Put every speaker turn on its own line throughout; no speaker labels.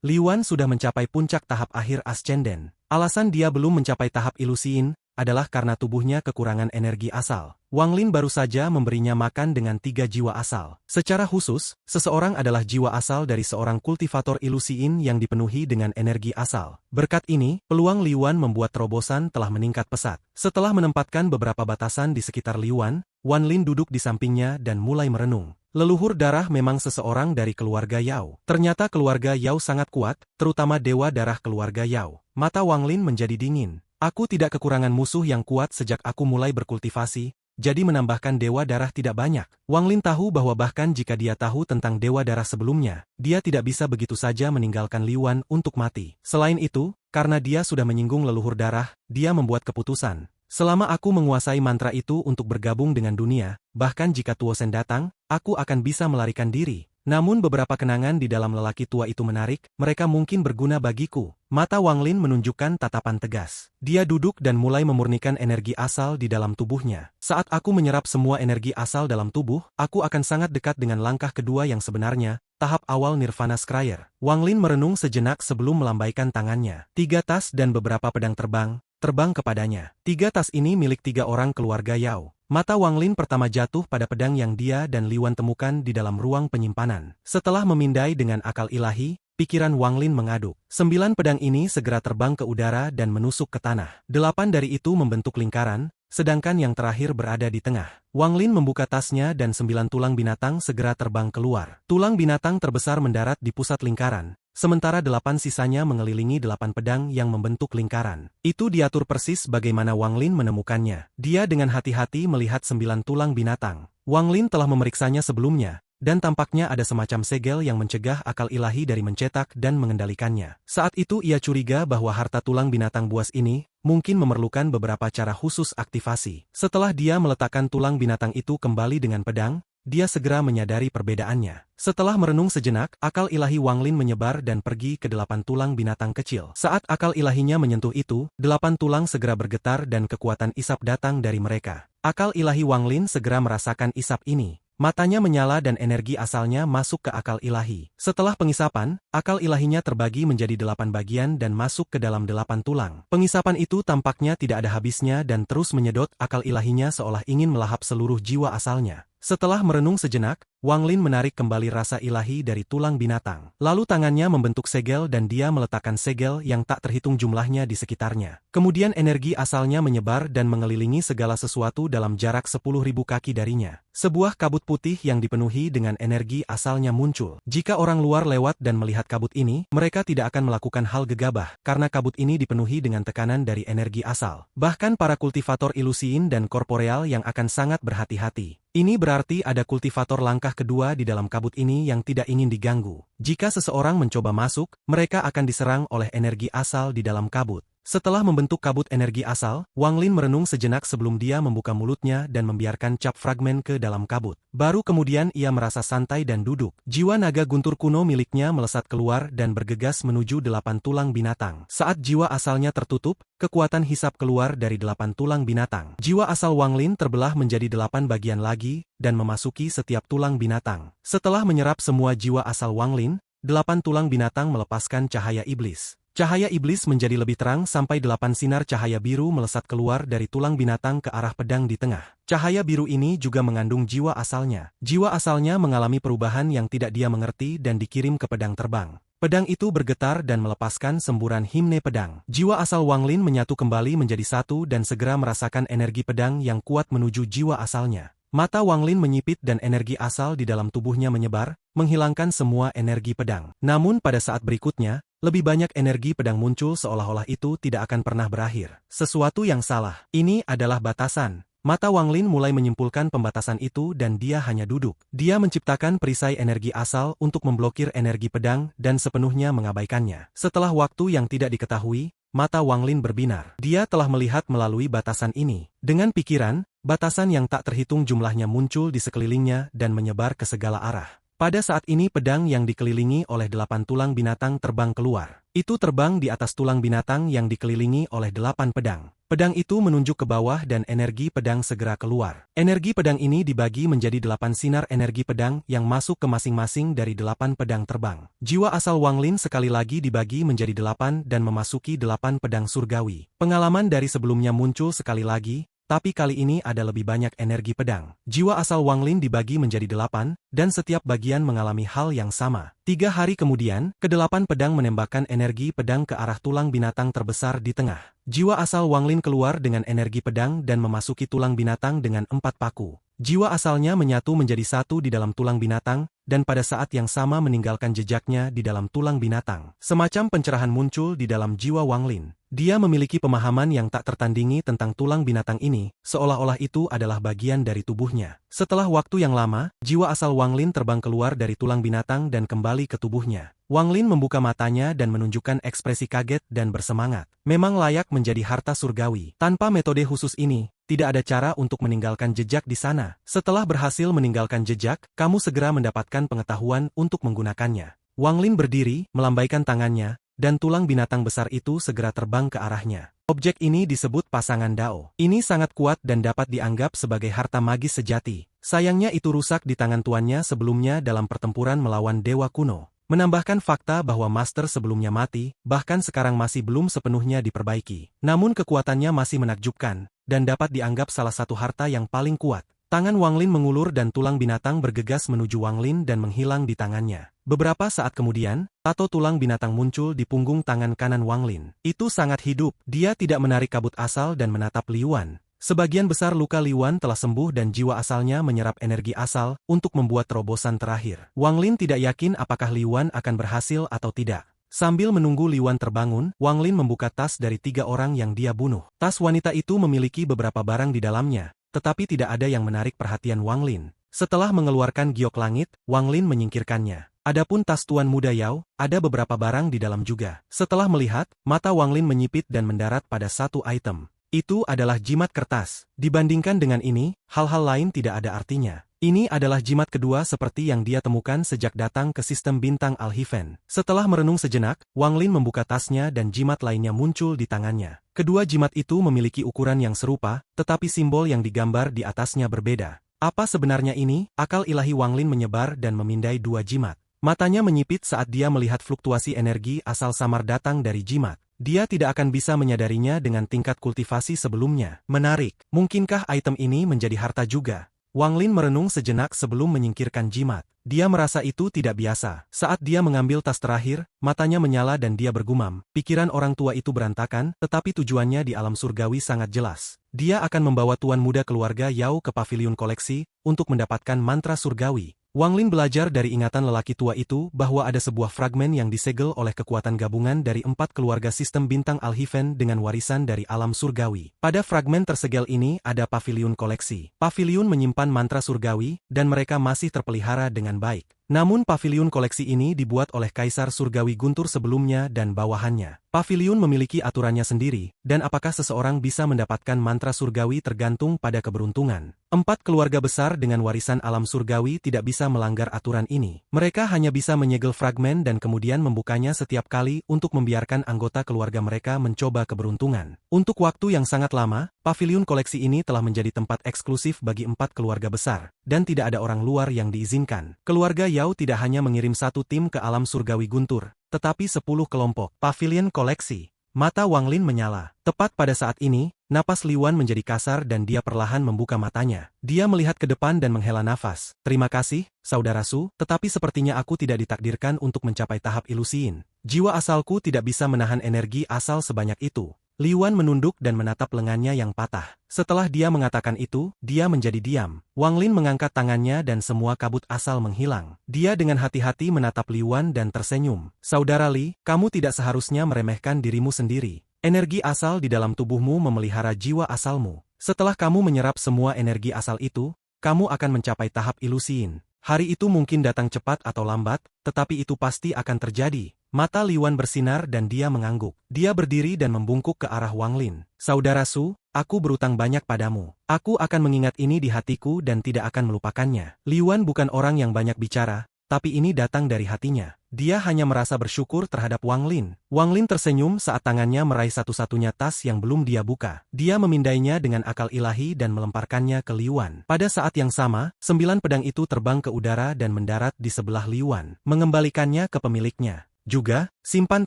Li Yuan sudah mencapai puncak tahap akhir Ascenden. Alasan dia belum mencapai tahap ilusiin adalah karena tubuhnya kekurangan energi asal. Wang Lin baru saja memberinya makan dengan 3 jiwa asal. Secara khusus, seseorang adalah jiwa asal dari seorang kultivator ilusiin yang dipenuhi dengan energi asal. Berkat ini, peluang Li Yuan membuat terobosan telah meningkat pesat. Setelah menempatkan beberapa batasan di sekitar Li Yuan, Wan Lin duduk di sampingnya dan mulai merenung. Leluhur darah memang seseorang dari keluarga Yao. Ternyata keluarga Yao sangat kuat, terutama dewa darah keluarga Yao. Mata Wang Lin menjadi dingin. Aku tidak kekurangan musuh yang kuat sejak aku mulai berkultivasi, jadi menambahkan dewa darah tidak banyak. Wang Lin tahu bahwa bahkan jika dia tahu tentang dewa darah sebelumnya, dia tidak bisa begitu saja meninggalkan Li Yuan untuk mati. Selain itu, karena dia sudah menyinggung leluhur darah, dia membuat keputusan. Selama aku menguasai mantra itu untuk bergabung dengan dunia, bahkan jika Tuo Shen datang, aku akan bisa melarikan diri. Namun beberapa kenangan di dalam lelaki tua itu menarik, mereka mungkin berguna bagiku. Mata Wang Lin menunjukkan tatapan tegas. Dia duduk dan mulai memurnikan energi asal di dalam tubuhnya. Saat aku menyerap semua energi asal dalam tubuh, aku akan sangat dekat dengan langkah kedua yang sebenarnya, tahap awal Nirvana Scryer. Wang Lin merenung sejenak sebelum melambaikan tangannya. 3 tas dan beberapa pedang terbang kepadanya. 3 tas ini milik 3 orang keluarga Yao. Mata Wang Lin pertama jatuh pada pedang yang dia dan Li Yuan temukan di dalam ruang penyimpanan. Setelah memindai dengan akal ilahi, pikiran Wang Lin mengaduk. 9 pedang ini segera terbang ke udara dan menusuk ke tanah. 8 dari itu membentuk lingkaran, sedangkan yang terakhir berada di tengah. Wang Lin membuka tasnya dan 9 tulang binatang segera terbang keluar. Tulang binatang terbesar mendarat di pusat lingkaran. Sementara 8 sisanya mengelilingi 8 pedang yang membentuk lingkaran. Itu diatur persis bagaimana Wang Lin menemukannya. Dia dengan hati-hati melihat 9 tulang binatang. Wang Lin telah memeriksanya sebelumnya, dan tampaknya ada semacam segel yang mencegah akal ilahi dari mencetak dan mengendalikannya. Saat itu ia curiga bahwa harta tulang binatang buas ini mungkin memerlukan beberapa cara khusus aktivasi. Setelah dia meletakkan tulang binatang itu kembali dengan pedang, dia segera menyadari perbedaannya. Setelah merenung sejenak, akal ilahi Wang Lin menyebar dan pergi ke 8 tulang binatang kecil. Saat akal ilahinya menyentuh itu, 8 tulang segera bergetar dan kekuatan isap datang dari mereka. Akal ilahi Wang Lin segera merasakan isap ini. Matanya menyala dan energi asalnya masuk ke akal ilahi. Setelah pengisapan, akal ilahinya terbagi menjadi 8 bagian dan masuk ke dalam 8 tulang. Pengisapan itu tampaknya tidak ada habisnya dan terus menyedot akal ilahinya seolah ingin melahap seluruh jiwa asalnya. Setelah merenung sejenak, Wang Lin menarik kembali rasa ilahi dari tulang binatang. Lalu tangannya membentuk segel dan dia meletakkan segel yang tak terhitung jumlahnya di sekitarnya. Kemudian energi asalnya menyebar dan mengelilingi segala sesuatu dalam jarak 10.000 kaki darinya. Sebuah kabut putih yang dipenuhi dengan energi asalnya muncul. Jika orang luar lewat dan melihat kabut ini, mereka tidak akan melakukan hal gegabah, karena kabut ini dipenuhi dengan tekanan dari energi asal. Bahkan para kultivator ilusiin dan korporeal yang akan sangat berhati-hati. Ini berarti ada kultivator langkah kedua di dalam kabut ini yang tidak ingin diganggu. Jika seseorang mencoba masuk, mereka akan diserang oleh energi asal di dalam kabut. Setelah membentuk kabut energi asal, Wang Lin merenung sejenak sebelum dia membuka mulutnya dan membiarkan cap fragmen ke dalam kabut. Baru kemudian ia merasa santai dan duduk. Jiwa naga guntur kuno miliknya melesat keluar dan bergegas menuju 8 tulang binatang. Saat jiwa asalnya tertutup, kekuatan hisap keluar dari 8 tulang binatang. Jiwa asal Wang Lin terbelah menjadi 8 bagian lagi dan memasuki setiap tulang binatang. Setelah menyerap semua jiwa asal Wang Lin, 8 tulang binatang melepaskan cahaya iblis. Cahaya iblis menjadi lebih terang sampai 8 sinar cahaya biru melesat keluar dari tulang binatang ke arah pedang di tengah. Cahaya biru ini juga mengandung jiwa asalnya. Jiwa asalnya mengalami perubahan yang tidak dia mengerti dan dikirim ke pedang terbang. Pedang itu bergetar dan melepaskan semburan himne pedang. Jiwa asal Wang Lin menyatu kembali menjadi satu dan segera merasakan energi pedang yang kuat menuju jiwa asalnya. Mata Wang Lin menyipit dan energi asal di dalam tubuhnya menyebar, menghilangkan semua energi pedang. Namun pada saat berikutnya, lebih banyak energi pedang muncul seolah-olah itu tidak akan pernah berakhir. Sesuatu yang salah. Ini adalah batasan. Mata Wang Lin mulai menyimpulkan pembatasan itu dan dia hanya duduk. Dia menciptakan perisai energi asal untuk memblokir energi pedang dan sepenuhnya mengabaikannya. Setelah waktu yang tidak diketahui, mata Wang Lin berbinar. Dia telah melihat melalui batasan ini. Dengan pikiran, batasan yang tak terhitung jumlahnya muncul di sekelilingnya dan menyebar ke segala arah. Pada saat ini pedang yang dikelilingi oleh 8 tulang binatang terbang keluar. Itu terbang di atas tulang binatang yang dikelilingi oleh 8 pedang. Pedang itu menunjuk ke bawah dan energi pedang segera keluar. Energi pedang ini dibagi menjadi 8 sinar energi pedang yang masuk ke masing-masing dari 8 pedang terbang. Jiwa asal Wang Lin sekali lagi dibagi menjadi 8 dan memasuki 8 pedang surgawi. Pengalaman dari sebelumnya muncul sekali lagi, tapi kali ini ada lebih banyak energi pedang. Jiwa asal Wang Lin dibagi menjadi 8, dan setiap bagian mengalami hal yang sama. 3 hari kemudian, ke-8 pedang menembakkan energi pedang ke arah tulang binatang terbesar di tengah. Jiwa asal Wang Lin keluar dengan energi pedang dan memasuki tulang binatang dengan 4 paku. Jiwa asalnya menyatu menjadi satu di dalam tulang binatang, dan pada saat yang sama meninggalkan jejaknya di dalam tulang binatang. Semacam pencerahan muncul di dalam jiwa Wang Lin. Dia memiliki pemahaman yang tak tertandingi tentang tulang binatang ini, seolah-olah itu adalah bagian dari tubuhnya. Setelah waktu yang lama, jiwa asal Wang Lin terbang keluar dari tulang binatang dan kembali ke tubuhnya. Wang Lin membuka matanya dan menunjukkan ekspresi kaget dan bersemangat. Memang layak menjadi harta surgawi. Tanpa metode khusus ini, tidak ada cara untuk meninggalkan jejak di sana. Setelah berhasil meninggalkan jejak, kamu segera mendapatkan pengetahuan untuk menggunakannya. Wang Lin berdiri, melambaikan tangannya, dan tulang binatang besar itu segera terbang ke arahnya. Objek ini disebut pasangan Dao. Ini sangat kuat dan dapat dianggap sebagai harta magis sejati. Sayangnya itu rusak di tangan tuannya sebelumnya dalam pertempuran melawan dewa kuno. Menambahkan fakta bahwa master sebelumnya mati, bahkan sekarang masih belum sepenuhnya diperbaiki. Namun kekuatannya masih menakjubkan, dan dapat dianggap salah satu harta yang paling kuat. Tangan Wang Lin mengulur dan tulang binatang bergegas menuju Wang Lin dan menghilang di tangannya. Beberapa saat kemudian, tato tulang binatang muncul di punggung tangan kanan Wang Lin. Itu sangat hidup. Dia tidak menarik kabut asal dan menatap Li Yuan. Sebagian besar luka Li Yuan telah sembuh dan jiwa asalnya menyerap energi asal untuk membuat terobosan terakhir. Wang Lin tidak yakin apakah Li Yuan akan berhasil atau tidak. Sambil menunggu Li Yuan terbangun, Wang Lin membuka tas dari 3 orang yang dia bunuh. Tas wanita itu memiliki beberapa barang di dalamnya, tetapi tidak ada yang menarik perhatian Wang Lin. Setelah mengeluarkan giok langit, Wang Lin menyingkirkannya. Adapun tas tuan muda Yao, ada beberapa barang di dalam juga. Setelah melihat, mata Wang Lin menyipit dan mendarat pada satu item. Itu adalah jimat kertas. Dibandingkan dengan ini, hal-hal lain tidak ada artinya. Ini adalah jimat kedua seperti yang dia temukan sejak datang ke sistem bintang Al-Hifen. Setelah merenung sejenak, Wang Lin membuka tasnya dan jimat lainnya muncul di tangannya. Kedua jimat itu memiliki ukuran yang serupa, tetapi simbol yang digambar di atasnya berbeda. Apa sebenarnya ini? Akal ilahi Wang Lin menyebar dan memindai 2 jimat. Matanya menyipit saat dia melihat fluktuasi energi asal samar datang dari jimat. Dia tidak akan bisa menyadarinya dengan tingkat kultivasi sebelumnya. Menarik, mungkinkah item ini menjadi harta juga? Wang Lin merenung sejenak sebelum menyingkirkan jimat. Dia merasa itu tidak biasa. Saat dia mengambil tas terakhir, matanya menyala dan dia bergumam. Pikiran orang tua itu berantakan, tetapi tujuannya di alam surgawi sangat jelas. Dia akan membawa tuan muda keluarga Yao ke pavilion koleksi untuk mendapatkan mantra surgawi. Wang Lin belajar dari ingatan lelaki tua itu bahwa ada sebuah fragmen yang disegel oleh kekuatan gabungan dari 4 keluarga sistem bintang Al-Hifen dengan warisan dari alam surgawi. Pada fragmen tersegel ini ada pavilion koleksi. Pavilion menyimpan mantra surgawi, dan mereka masih terpelihara dengan baik. Namun pavilion koleksi ini dibuat oleh Kaisar Surgawi Guntur sebelumnya dan bawahannya. Pavilion memiliki aturannya sendiri, dan apakah seseorang bisa mendapatkan mantra surgawi tergantung pada keberuntungan. 4 keluarga besar dengan warisan alam surgawi tidak bisa melanggar aturan ini. Mereka hanya bisa menyegel fragmen dan kemudian membukanya setiap kali untuk membiarkan anggota keluarga mereka mencoba keberuntungan. Untuk waktu yang sangat lama, pavilion koleksi ini telah menjadi tempat eksklusif bagi 4 keluarga besar, dan tidak ada orang luar yang diizinkan. Keluarga Yao tidak hanya mengirim 1 tim ke alam surgawi Guntur, tetapi 10 kelompok. Pavilion koleksi. Mata Wang Lin menyala. Tepat pada saat ini, napas Li Yuan menjadi kasar dan dia perlahan membuka matanya. Dia melihat ke depan dan menghela nafas. Terima kasih, saudara Su, tetapi sepertinya aku tidak ditakdirkan untuk mencapai tahap ilusiin. Jiwa asalku tidak bisa menahan energi asal sebanyak itu. Li Yuan menunduk dan menatap lengannya yang patah. Setelah dia mengatakan itu, dia menjadi diam. Wang Lin mengangkat tangannya dan semua kabut asal menghilang. Dia dengan hati-hati menatap Li Yuan dan tersenyum. Saudara Li, kamu tidak seharusnya meremehkan dirimu sendiri. Energi asal di dalam tubuhmu memelihara jiwa asalmu. Setelah kamu menyerap semua energi asal itu, kamu akan mencapai tahap ilusiin. Hari itu mungkin datang cepat atau lambat, tetapi itu pasti akan terjadi. Mata Li Yuan bersinar dan dia mengangguk. Dia berdiri dan membungkuk ke arah Wang Lin. Saudara Su, aku berutang banyak padamu. Aku akan mengingat ini di hatiku dan tidak akan melupakannya. Li Yuan bukan orang yang banyak bicara, tapi ini datang dari hatinya. Dia hanya merasa bersyukur terhadap Wang Lin. Wang Lin tersenyum saat tangannya meraih satu-satunya tas yang belum dia buka. Dia memindainya dengan akal ilahi dan melemparkannya ke Liuan. Pada saat yang sama, 9 pedang itu terbang ke udara dan mendarat di sebelah Liuan, mengembalikannya ke pemiliknya. Juga, simpan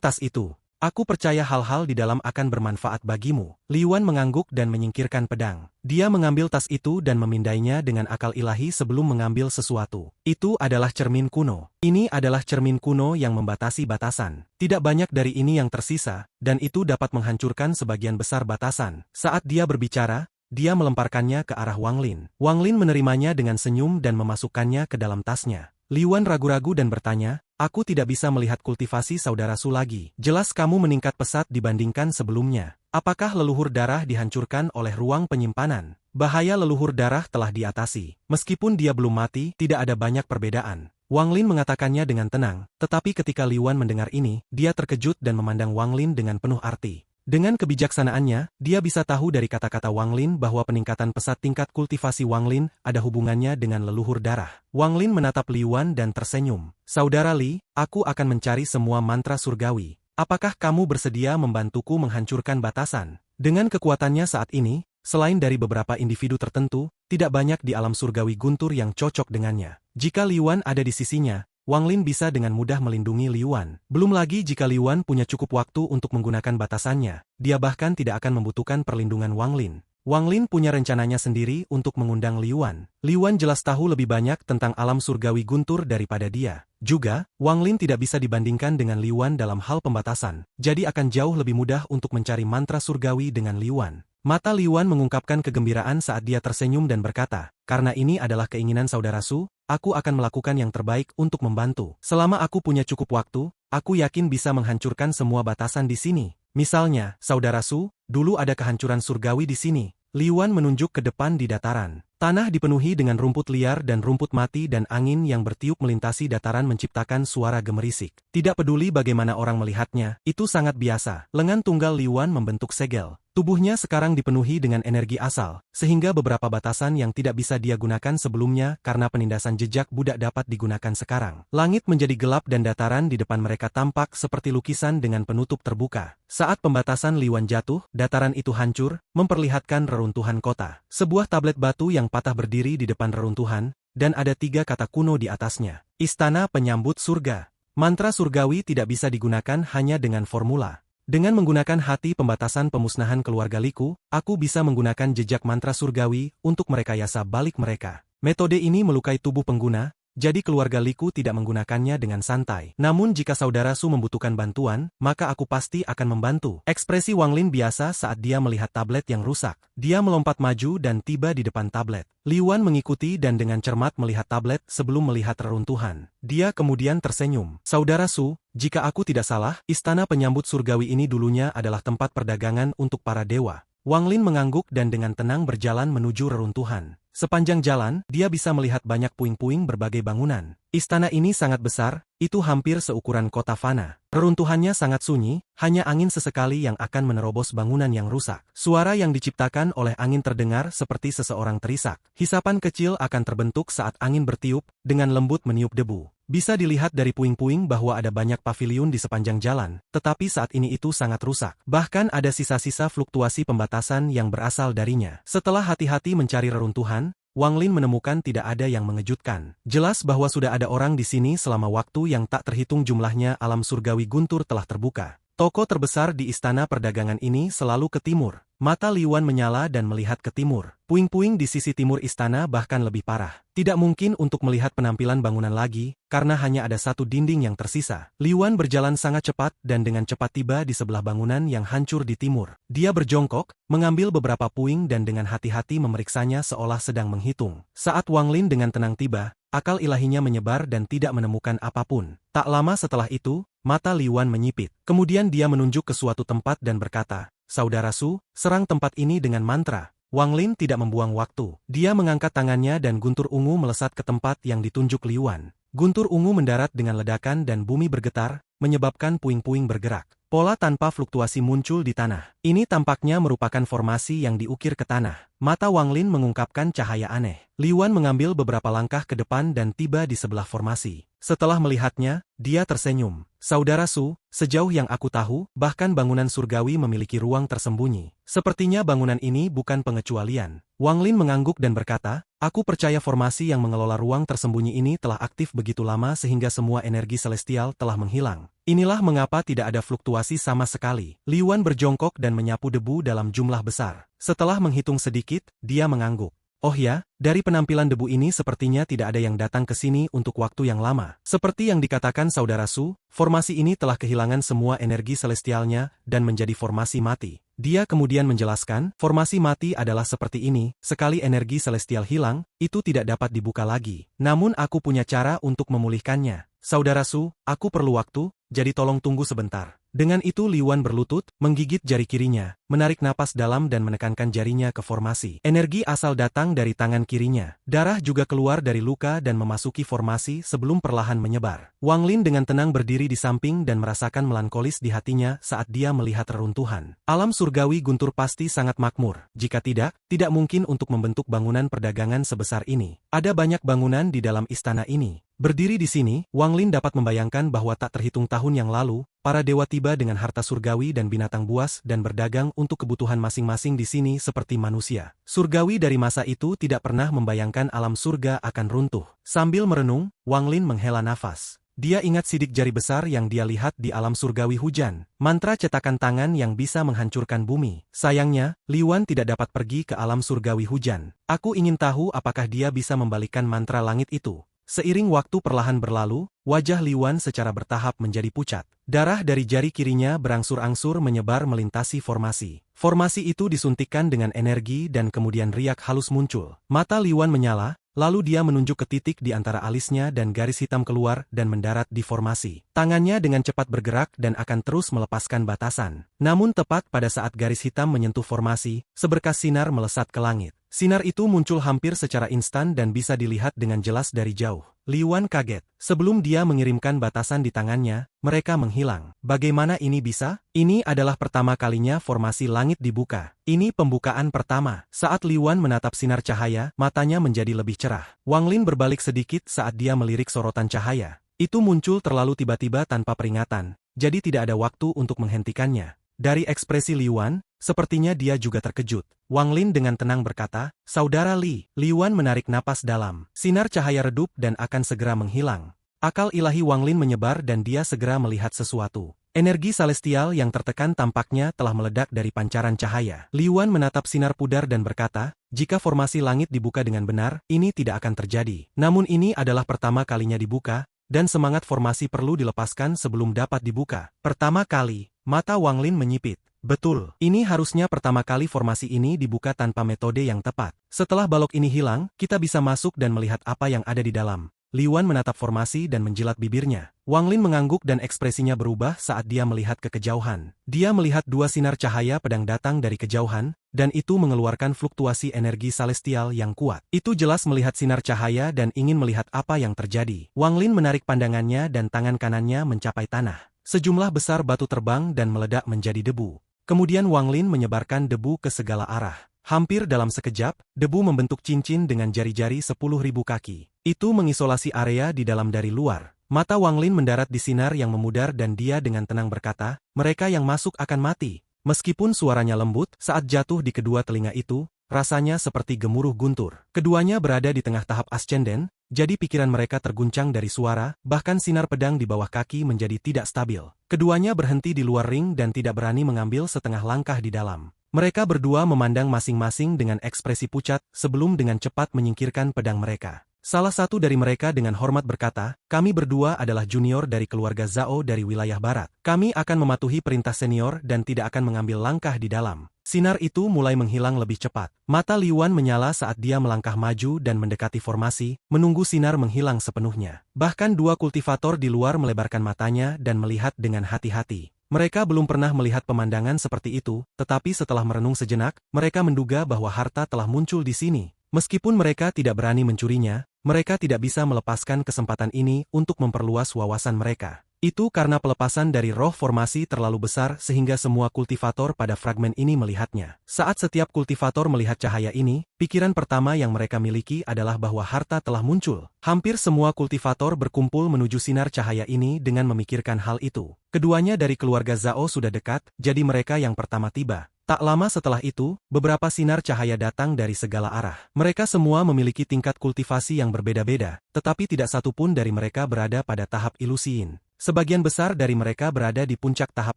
tas itu. Aku percaya hal-hal di dalam akan bermanfaat bagimu. Liuan mengangguk dan menyingkirkan pedang. Dia mengambil tas itu dan memindainya dengan akal ilahi sebelum mengambil sesuatu. Itu adalah cermin kuno. Ini adalah cermin kuno yang membatasi batasan. Tidak banyak dari ini yang tersisa, dan itu dapat menghancurkan sebagian besar batasan. Saat dia berbicara, dia melemparkannya ke arah Wang Lin. Wang Lin menerimanya dengan senyum dan memasukkannya ke dalam tasnya. Liuan ragu-ragu dan bertanya, aku tidak bisa melihat kultivasi saudara Su lagi. Jelas kamu meningkat pesat dibandingkan sebelumnya. Apakah leluhur darah dihancurkan oleh ruang penyimpanan? Bahaya leluhur darah telah diatasi. Meskipun dia belum mati, tidak ada banyak perbedaan. Wang Lin mengatakannya dengan tenang, tetapi ketika Liuan mendengar ini, dia terkejut dan memandang Wang Lin dengan penuh arti. Dengan kebijaksanaannya, dia bisa tahu dari kata-kata Wang Lin bahwa peningkatan pesat tingkat kultivasi Wang Lin ada hubungannya dengan leluhur darah. Wang Lin menatap Liuan dan tersenyum. Saudara Li, aku akan mencari semua mantra surgawi. Apakah kamu bersedia membantuku menghancurkan batasan? Dengan kekuatannya saat ini, selain dari beberapa individu tertentu, tidak banyak di alam surgawi guntur yang cocok dengannya. Jika Liuan ada di sisinya, Wang Lin bisa dengan mudah melindungi Liuan. Belum lagi jika Liuan punya cukup waktu untuk menggunakan batasannya, dia bahkan tidak akan membutuhkan perlindungan Wang Lin. Wang Lin punya rencananya sendiri untuk mengundang Liuan. Liuan jelas tahu lebih banyak tentang alam surgawi guntur daripada dia. Juga, Wang Lin tidak bisa dibandingkan dengan Liuan dalam hal pembatasan, jadi akan jauh lebih mudah untuk mencari mantra surgawi dengan Liuan. Mata Liuan mengungkapkan kegembiraan saat dia tersenyum dan berkata, karena ini adalah keinginan saudara Su, aku akan melakukan yang terbaik untuk membantu. Selama aku punya cukup waktu, aku yakin bisa menghancurkan semua batasan di sini. Misalnya, saudara Su, dulu ada kehancuran surgawi di sini. Liuan menunjuk ke depan di dataran. Tanah dipenuhi dengan rumput liar dan rumput mati dan angin yang bertiup melintasi dataran menciptakan suara gemerisik. Tidak peduli bagaimana orang melihatnya, itu sangat biasa. Lengan tunggal Liuan membentuk segel. Tubuhnya sekarang dipenuhi dengan energi asal, sehingga beberapa batasan yang tidak bisa dia gunakan sebelumnya karena penindasan jejak budak dapat digunakan sekarang. Langit menjadi gelap dan dataran di depan mereka tampak seperti lukisan dengan penutup terbuka. Saat pembatasan Liuan jatuh, dataran itu hancur, memperlihatkan reruntuhan kota. Sebuah tablet batu yang patah berdiri di depan reruntuhan, dan ada 3 kata kuno di atasnya. Istana Penyambut Surga. Mantra surgawi tidak bisa digunakan hanya dengan formula. Dengan menggunakan hati pembatasan pemusnahan keluarga Liku, aku bisa menggunakan jejak mantra surgawi untuk merekayasa balik mereka. Metode ini melukai tubuh pengguna, jadi keluarga Liku tidak menggunakannya dengan santai. Namun jika saudara Su membutuhkan bantuan, maka aku pasti akan membantu. Ekspresi Wang Lin biasa saat dia melihat tablet yang rusak. Dia melompat maju dan tiba di depan tablet. Liuan mengikuti dan dengan cermat melihat tablet sebelum melihat reruntuhan. Dia kemudian tersenyum. Saudara Su, jika aku tidak salah, istana penyambut surgawi ini dulunya adalah tempat perdagangan untuk para dewa. Wang Lin mengangguk dan dengan tenang berjalan menuju reruntuhan. Sepanjang jalan, dia bisa melihat banyak puing-puing berbagai bangunan. Istana ini sangat besar, itu hampir seukuran kota Fana. Reruntuhannya sangat sunyi, hanya angin sesekali yang akan menerobos bangunan yang rusak. Suara yang diciptakan oleh angin terdengar seperti seseorang terisak. Hisapan kecil akan terbentuk saat angin bertiup, dengan lembut meniup debu. Bisa dilihat dari puing-puing bahwa ada banyak paviliun di sepanjang jalan, tetapi saat ini itu sangat rusak. Bahkan ada sisa-sisa fluktuasi pembatasan yang berasal darinya. Setelah hati-hati mencari reruntuhan, Wang Lin menemukan tidak ada yang mengejutkan. Jelas bahwa sudah ada orang di sini selama waktu yang tak terhitung jumlahnya. Alam surgawi guntur telah terbuka. Toko terbesar di istana perdagangan ini selalu ke timur. Mata Liuan menyala dan melihat ke timur. Puing-puing di sisi timur istana bahkan lebih parah. Tidak mungkin untuk melihat penampilan bangunan lagi, karena hanya ada satu dinding yang tersisa. Liuan berjalan sangat cepat dan dengan cepat tiba di sebelah bangunan yang hancur di timur. Dia berjongkok, mengambil beberapa puing dan dengan hati-hati memeriksanya seolah sedang menghitung. Saat Wang Lin dengan tenang tiba, akal ilahinya menyebar dan tidak menemukan apapun. Tak lama setelah itu, mata Liuan menyipit. Kemudian dia menunjuk ke suatu tempat dan berkata, Saudara Su, serang tempat ini dengan mantra. Wang Lin tidak membuang waktu. Dia mengangkat tangannya dan guntur ungu melesat ke tempat yang ditunjuk Liuan. Guntur ungu mendarat dengan ledakan dan bumi bergetar, menyebabkan puing-puing bergerak. Pola tanpa fluktuasi muncul di tanah. Ini tampaknya merupakan formasi yang diukir ke tanah. Mata Wang Lin mengungkapkan cahaya aneh. Li Yuan mengambil beberapa langkah ke depan dan tiba di sebelah formasi. Setelah melihatnya, dia tersenyum. Saudara Su, sejauh yang aku tahu, bahkan bangunan surgawi memiliki ruang tersembunyi. Sepertinya bangunan ini bukan pengecualian. Wang Lin mengangguk dan berkata, aku percaya formasi yang mengelola ruang tersembunyi ini telah aktif begitu lama sehingga semua energi celestial telah menghilang. Inilah mengapa tidak ada fluktuasi sama sekali. Li Yuan berjongkok dan menyapu debu dalam jumlah besar. Setelah menghitung sedikit, dia mengangguk. Oh ya, dari penampilan debu ini sepertinya tidak ada yang datang ke sini untuk waktu yang lama. Seperti yang dikatakan saudara Su, formasi ini telah kehilangan semua energi celestialnya dan menjadi formasi mati. Dia kemudian menjelaskan, formasi mati adalah seperti ini, sekali energi celestial hilang, itu tidak dapat dibuka lagi. Namun aku punya cara untuk memulihkannya. Saudara Su, aku perlu waktu, jadi tolong tunggu sebentar. Dengan itu Li Yuan berlutut, menggigit jari kirinya, menarik napas dalam dan menekankan jarinya ke formasi. Energi asal datang dari tangan kirinya. Darah juga keluar dari luka dan memasuki formasi sebelum perlahan menyebar. Wang Lin dengan tenang berdiri di samping dan merasakan melankolis di hatinya saat dia melihat reruntuhan. Alam surgawi Guntur pasti sangat makmur. Jika tidak mungkin untuk membentuk bangunan perdagangan sebesar ini. Ada banyak bangunan di dalam istana ini. Berdiri di sini, Wang Lin dapat membayangkan bahwa tak terhitung tahun yang lalu, para dewa tiba dengan harta surgawi dan binatang buas dan berdagang untuk kebutuhan masing-masing di sini seperti manusia. Surgawi dari masa itu tidak pernah membayangkan alam surga akan runtuh. Sambil merenung, Wang Lin menghela nafas. Dia ingat sidik jari besar yang dia lihat di alam surgawi hujan, mantra cetakan tangan yang bisa menghancurkan bumi. Sayangnya, Li Yuan tidak dapat pergi ke alam surgawi hujan. Aku ingin tahu apakah dia bisa membalikkan mantra langit itu. Seiring waktu perlahan berlalu, wajah Li Yuan secara bertahap menjadi pucat. Darah dari jari kirinya berangsur-angsur menyebar melintasi formasi. Formasi itu disuntikkan dengan energi dan kemudian riak halus muncul. Mata Li Yuan menyala, lalu dia menunjuk ke titik di antara alisnya dan garis hitam keluar dan mendarat di formasi. Tangannya dengan cepat bergerak dan akan terus melepaskan batasan. Namun tepat pada saat garis hitam menyentuh formasi, seberkas sinar melesat ke langit. Sinar itu muncul hampir secara instan dan bisa dilihat dengan jelas dari jauh. Li Yuan kaget. Sebelum dia mengirimkan batasan di tangannya, mereka menghilang. Bagaimana ini bisa? Ini adalah pertama kalinya formasi langit dibuka. Ini pembukaan pertama. Saat Li Yuan menatap sinar cahaya, matanya menjadi lebih cerah. Wang Lin berbalik sedikit saat dia melirik sorotan cahaya. Itu muncul terlalu tiba-tiba tanpa peringatan, jadi tidak ada waktu untuk menghentikannya. Dari ekspresi Li Yuan, sepertinya dia juga terkejut. Wang Lin dengan tenang berkata, Saudara Li. Li Yuan menarik napas dalam. Sinar cahaya redup dan akan segera menghilang. Akal ilahi Wang Lin menyebar dan dia segera melihat sesuatu. Energi celestial yang tertekan tampaknya telah meledak dari pancaran cahaya. Li Yuan menatap sinar pudar dan berkata, jika formasi langit dibuka dengan benar, ini tidak akan terjadi. Namun ini adalah pertama kalinya dibuka, dan semangat formasi perlu dilepaskan sebelum dapat dibuka. Pertama kali. Mata Wang Lin menyipit. Betul, ini harusnya pertama kali formasi ini dibuka tanpa metode yang tepat. Setelah balok ini hilang, kita bisa masuk dan melihat apa yang ada di dalam. Li Yuan menatap formasi dan menjilat bibirnya. Wang Lin mengangguk dan ekspresinya berubah saat dia melihat ke kejauhan. Dia melihat dua sinar cahaya pedang datang dari kejauhan, dan itu mengeluarkan fluktuasi energi celestial yang kuat. Itu jelas melihat sinar cahaya dan ingin melihat apa yang terjadi. Wang Lin menarik pandangannya dan tangan kanannya mencapai tanah. Sejumlah besar batu terbang dan meledak menjadi debu. Kemudian Wang Lin menyebarkan debu ke segala arah. Hampir dalam sekejap, debu membentuk cincin dengan jari-jari 10.000 kaki. Itu mengisolasi area di dalam dari luar. Mata Wang Lin mendarat di sinar yang memudar dan dia dengan tenang berkata, mereka yang masuk akan mati. Meskipun suaranya lembut, saat jatuh di kedua telinga itu, rasanya seperti gemuruh guntur. Keduanya berada di tengah tahap ascenden, jadi pikiran mereka terguncang dari suara, bahkan sinar pedang di bawah kaki menjadi tidak stabil. Keduanya berhenti di luar ring dan tidak berani mengambil setengah langkah di dalam. Mereka berdua memandang masing-masing dengan ekspresi pucat sebelum dengan cepat menyingkirkan pedang mereka. Salah satu dari mereka dengan hormat berkata, kami berdua adalah junior dari keluarga Zhao dari wilayah barat. Kami akan mematuhi perintah senior dan tidak akan mengambil langkah di dalam. Sinar itu mulai menghilang lebih cepat. Mata Li Yuan menyala saat dia melangkah maju dan mendekati formasi, menunggu sinar menghilang sepenuhnya. Bahkan dua kultivator di luar melebarkan matanya dan melihat dengan hati-hati. Mereka belum pernah melihat pemandangan seperti itu, tetapi setelah merenung sejenak, mereka menduga bahwa harta telah muncul di sini. Meskipun mereka tidak berani mencurinya, mereka tidak bisa melepaskan kesempatan ini untuk memperluas wawasan mereka. Itu karena pelepasan dari roh formasi terlalu besar sehingga semua kultivator pada fragmen ini melihatnya. Saat setiap kultivator melihat cahaya ini, pikiran pertama yang mereka miliki adalah bahwa harta telah muncul. Hampir semua kultivator berkumpul menuju sinar cahaya ini dengan memikirkan hal itu. Keduanya dari keluarga Zhao sudah dekat, jadi mereka yang pertama tiba. Tak lama setelah itu, beberapa sinar cahaya datang dari segala arah. Mereka semua memiliki tingkat kultivasi yang berbeda-beda, tetapi tidak satu pun dari mereka berada pada tahap ilusiin. Sebagian besar dari mereka berada di puncak tahap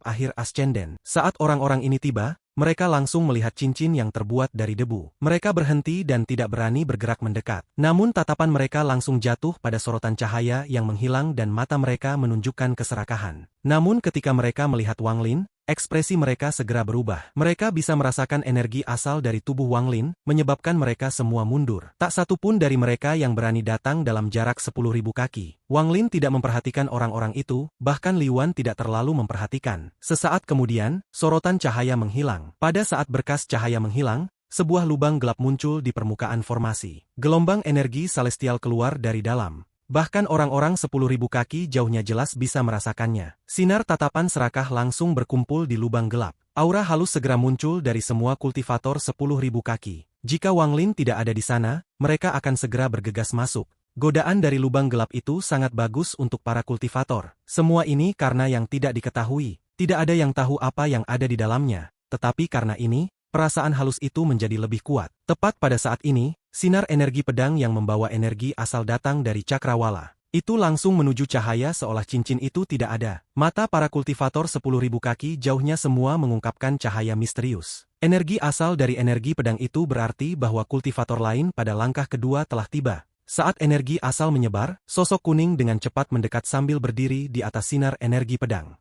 akhir ascenden. Saat orang-orang ini tiba, mereka langsung melihat cincin yang terbuat dari debu. Mereka berhenti dan tidak berani bergerak mendekat. Namun tatapan mereka langsung jatuh pada sorotan cahaya yang menghilang dan mata mereka menunjukkan keserakahan. Namun ketika mereka melihat Wang Lin, ekspresi mereka segera berubah. Mereka bisa merasakan energi asal dari tubuh Wang Lin, menyebabkan mereka semua mundur. Tak satu pun dari mereka yang berani datang dalam jarak 10.000 kaki. Wang Lin tidak memperhatikan orang-orang itu, bahkan Li Wan tidak terlalu memperhatikan. Sesaat kemudian, sorotan cahaya menghilang. Pada saat berkas cahaya menghilang, sebuah lubang gelap muncul di permukaan formasi. Gelombang energi celestial keluar dari dalam. Bahkan orang-orang 10.000 kaki jauhnya jelas bisa merasakannya. Sinar tatapan serakah langsung berkumpul di lubang gelap. Aura halus segera muncul dari semua kultivator 10.000 kaki. Jika Wang Lin tidak ada di sana, mereka akan segera bergegas masuk. Godaan dari lubang gelap itu sangat bagus untuk para kultivator. Semua ini karena yang tidak diketahui. Tidak ada yang tahu apa yang ada di dalamnya. Tetapi karena ini, perasaan halus itu menjadi lebih kuat. Tepat pada saat ini, sinar energi pedang yang membawa energi asal datang dari cakrawala. Itu langsung menuju cahaya seolah cincin itu tidak ada. Mata para kultivator 10.000 kaki jauhnya semua mengungkapkan cahaya misterius. Energi asal dari energi pedang itu berarti bahwa kultivator lain pada langkah kedua telah tiba. Saat energi asal menyebar, sosok kuning dengan cepat mendekat sambil berdiri di atas sinar energi pedang.